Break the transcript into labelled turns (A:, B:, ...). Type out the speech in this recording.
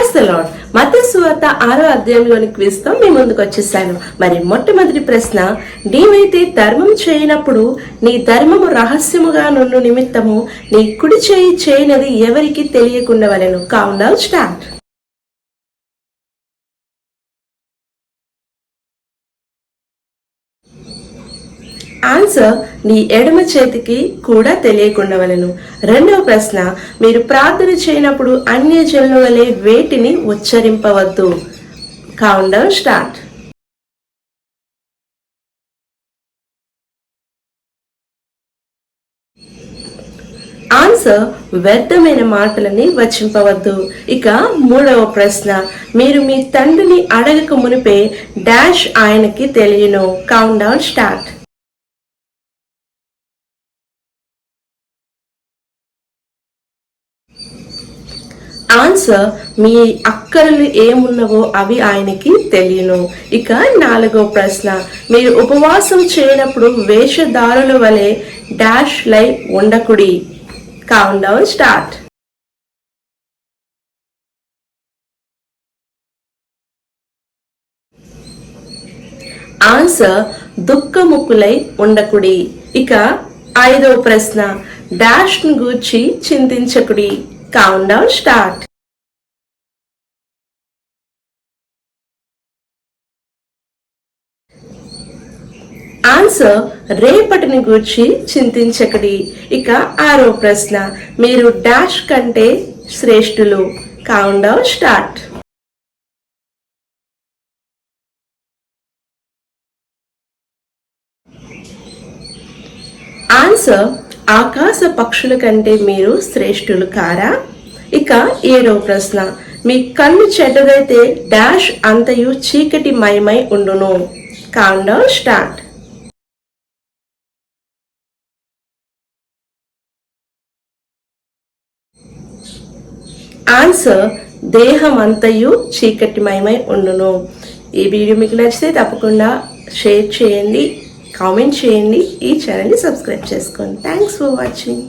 A: Praise the lord. మత్తయి సువార్త 6వ అధ్యాయంలోని క్విజ్ తో మీ ముందుకు వచ్చేసాను. మరి మొట్టమొదటి ప్రశ్న, నీవైతే ధర్మం చేయనప్పుడు నీ ధర్మము రహస్యముగా నుండు నిమిత్తము నీ కుడి చేయి చేయనది ఎవరికి తెలియకుండవలెను. Count down start. ఆన్సర్, నీ ఎడమ చేతికి కూడా తెలియకుండవలెను. రెండవ ప్రశ్న, మీరు ప్రార్థన చేయనప్పుడు అన్యజనుల వలె వేటిని ఉచ్చరింపవద్దు. Count down start. ఆన్సర్, వ్యర్థమైన మాటలని వచింపవద్దు. ఇక మూడవ ప్రశ్న, మీరు మీ తండ్రిని అడగక మునిపే డాష్ ఆయనకి తెలియను. Count down start. ఆన్సర్, మీ అక్కరలు ఏమున్నవో అవి ఆయనకి తెలియను. ఇక నాలుగో ప్రశ్న, మీరు ఉపవాసం చేయనప్పుడు వేషధారుల వలె డాష్ లై ఉండకుడి. Count down start. ఆన్సర్, దుఃఖముక్కులై ఉండకుడి. ఇక ఐదవ ప్రశ్న, డాష్ ను గూర్చి చింతించకుడి. Count down start. ఆన్సర్, రేపటిని గూర్చి చింతించకడి. ఇక ఆరో ప్రశ్న, మీరు డాష్ కంటే శ్రేష్ఠులు. Count down start. ఆన్సర్, ఆకాశ పక్షుల కంటే మీరు శ్రేష్ఠులు కారా. ఇక ఏడవ ప్రశ్న, మీ కన్ను చెడ్డదైతే డాష్ అంతయు చీకటి మయమై ఉండును. Count down start. ఆన్సర్, దేహం అంతయు చీకటిమయమై ఉండును. ఈ వీడియో మీకు నచ్చితే తప్పకుండా షేర్ చేయండి, కామెంట్ చేయండి, ఈ ఛానల్ని సబ్స్క్రైబ్ చేసుకోండి. Thanks for watching.